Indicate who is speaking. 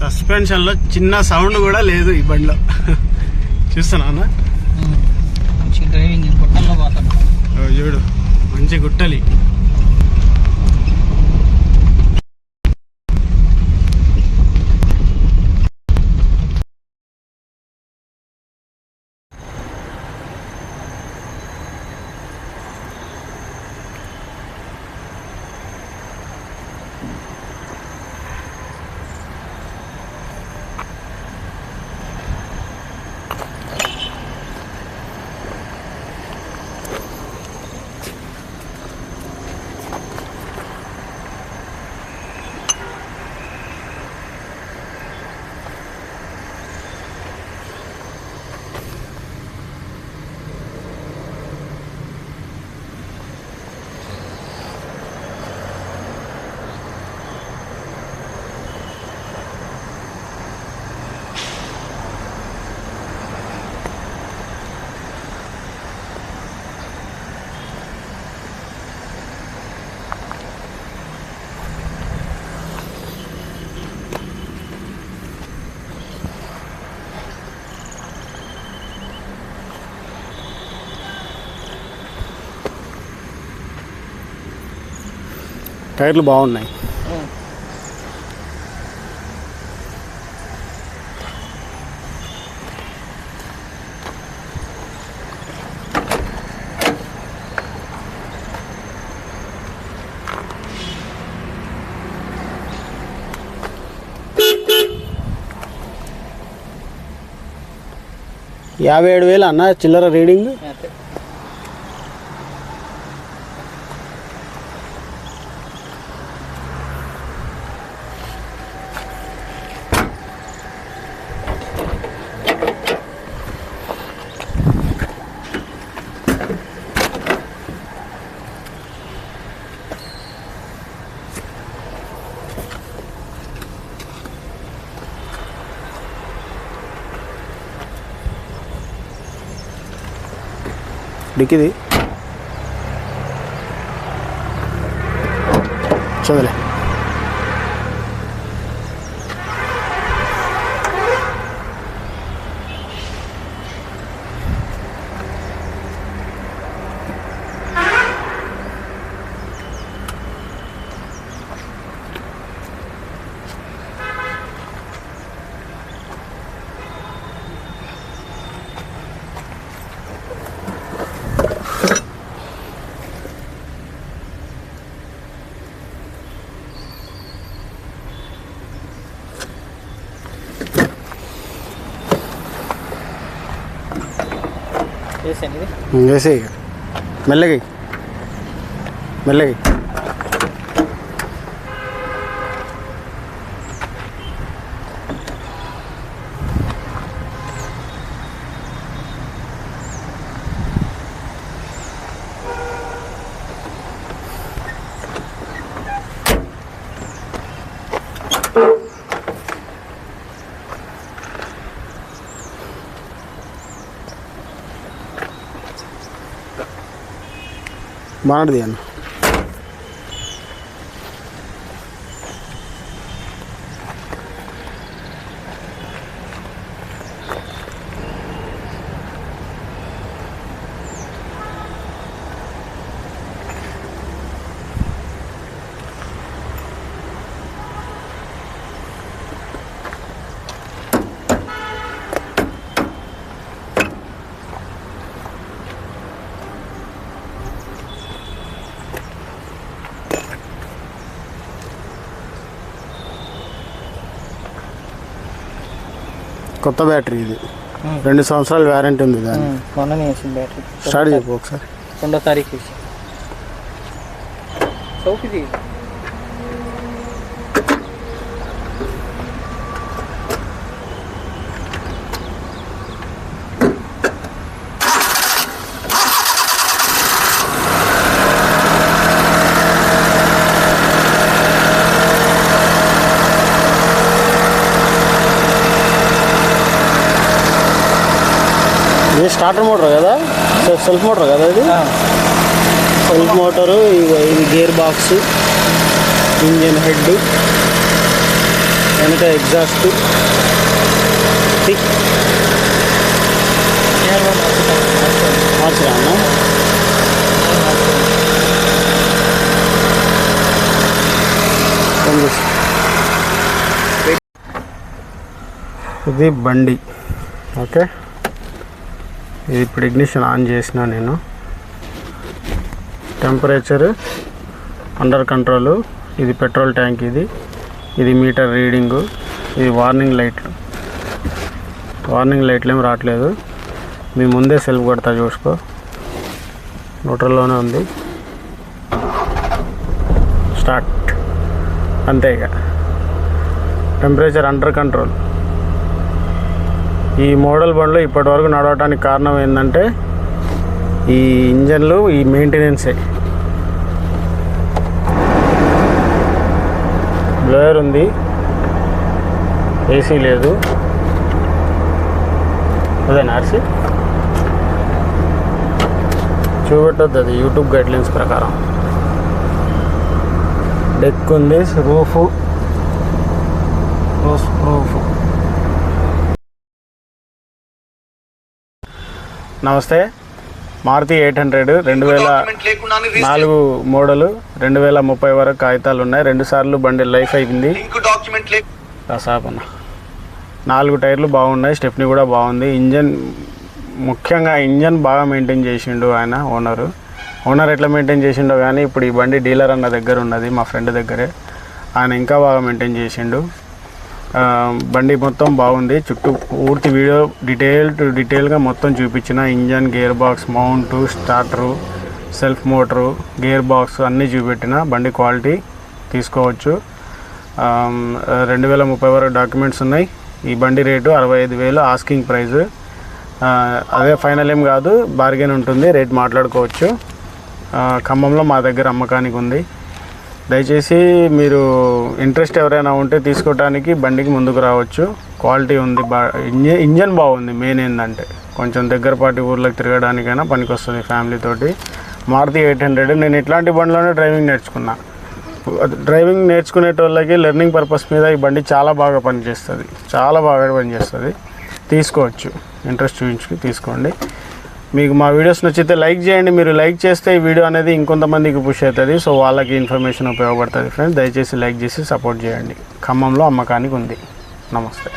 Speaker 1: సస్పెన్షన్లో చిన్న సౌండ్ కూడా లేదు ఈ బండిలో. చూస్తున్నానా
Speaker 2: మంచి డ్రైవింగ్ గుట్టల్లో పోతాను.
Speaker 1: చూడు మంచి గుట్టలి. టైర్లు బాగున్నాయి. యాభై 57,000 అన్న చిల్లర రీడింగ్. డిక్కిది చదలే. వేసే మెల్లగా మెల్లగా. బాగుంటుంది అన్న. కొత్త బ్యాటరీ ఇది, 2 సంవత్సరాల వారంటీ ఉంది దాన్ని.
Speaker 2: మొన్ననే వేసింది బ్యాటరీ.
Speaker 1: స్టార్ట్ చెప్పు ఒకసారి.
Speaker 2: 2వ తారీఖు వేసి సౌకిది.
Speaker 1: ఇది స్టార్టర్ మోటార్ కదా, సెల్ఫ్ మోటార్ కదా ఇది. సెల్ఫ్ మోటారు, ఇది గేర్ బాక్స్, ఇంజన్ హెడ్, వెనక ఎగ్జాస్ట్ మార్చరా అన్న? ఇది బండి. ఓకే, ఇది ఇప్పుడు ఇగ్నిషన్ ఆన్ చేసిన నేను. Temperature under control. ఇది పెట్రోల్ ట్యాంక్. ఇది మీటర్ రీడింగు. ఇది వార్నింగ్ లైట్లు. వార్నింగ్ లైట్లు ఏం రావట్లేదు. మీ ముందే సెల్ఫ్ కొడతా చూసుకో. న్యూట్రల్లోనే ఉంది. స్టార్ట్. అంతే. ఇక టెంపరేచర్ అండర్ కంట్రోల్. ఈ మోడల్ బండ్లు ఇప్పటివరకు నడవటానికి కారణం ఏంటంటే ఈ ఇంజన్లు, ఈ మెయింటెనెన్సే. బ్లోయర్ ఉంది, ఏసీ లేదు. అదేనా ఆర్సీ? చూపెట్టద్దు, అది యూట్యూబ్ గైడ్లైన్స్ ప్రకారం. డెక్ ఉంది, రూఫ్ ప్రూఫ్. నమస్తే. మారుతి 800 2004 మోడలు. 2030 వరకు కాగితాలు ఉన్నాయి. 2 సార్లు బండి లైఫ్ అయింది. రసాపన 4 టైర్లు బాగున్నాయి. స్టెప్నీ కూడా బాగుంది. ఇంజన్, ముఖ్యంగా ఇంజన్ బాగా మెయింటైన్ చేసిండు ఆయన ఓనర్ ఎట్లా మెయింటైన్ చేసిండో కానీ ఇప్పుడు ఈ బండి డీలర్ అన్న దగ్గర ఉన్నది, మా ఫ్రెండ్ దగ్గరే. ఆయన ఇంకా బాగా మెయింటైన్ చేసిండు. బండి మొత్తం బాగుంది. చుట్టూ పూర్తి వీడియో డీటెయిల్గా మొత్తం చూపించిన. Engine, gear box, mount, starter, self motor, gear box అన్నీ చూపెట్టిన. బండి క్వాలిటీ తీసుకోవచ్చు. 2030 వరకు డాక్యుమెంట్స్ ఉన్నాయి. ఈ బండి రేటు 65,000 ఆస్కింగ్ ప్రైస్. అదే ఫైనల్ ఏం కాదు, బార్గెన్ ఉంటుంది, రేట్ మాట్లాడుకోవచ్చు. ఖమ్మంలో మా దగ్గర అమ్మకానికి ఉంది. దయచేసి మీరు ఇంట్రెస్ట్ ఎవరైనా ఉంటే తీసుకోవడానికి బండికి ముందుకు రావచ్చు. క్వాలిటీ ఉంది, ఇంజన్ బాగుంది. మెయిన్ ఏంటంటే కొంచెం దగ్గరపాటి ఊర్లోకి తిరగడానికైనా పనికొస్తుంది ఫ్యామిలీతోటి. మారుతి 800. నేను ఇట్లాంటి బండిలోనే డ్రైవింగ్ నేర్చుకున్నా. డ్రైవింగ్ నేర్చుకునేటోళ్ళకి లెర్నింగ్ పర్పస్ మీద ఈ బండి చాలా బాగా పనిచేస్తుంది. తీసుకోవచ్చు. ఇంట్రెస్ట్ చూపించుకు తీసుకోండి. మీకు మా వీడియోస్ నచ్చితే లైక్ చేయండి. మీరు లైక్ చేస్తే ఈ వీడియో అనేది ఇంకొంతమందికి పుష్ అవుతుంది. సో వాళ్ళకి ఇన్ఫర్మేషన్ ఉపయోగపడుతుంది ఫ్రెండ్స్. దయచేసి లైక్ చేసి సపోర్ట్ చేయండి. ఖమ్మంలో అమ్మకానికి ఉంది. నమస్తే.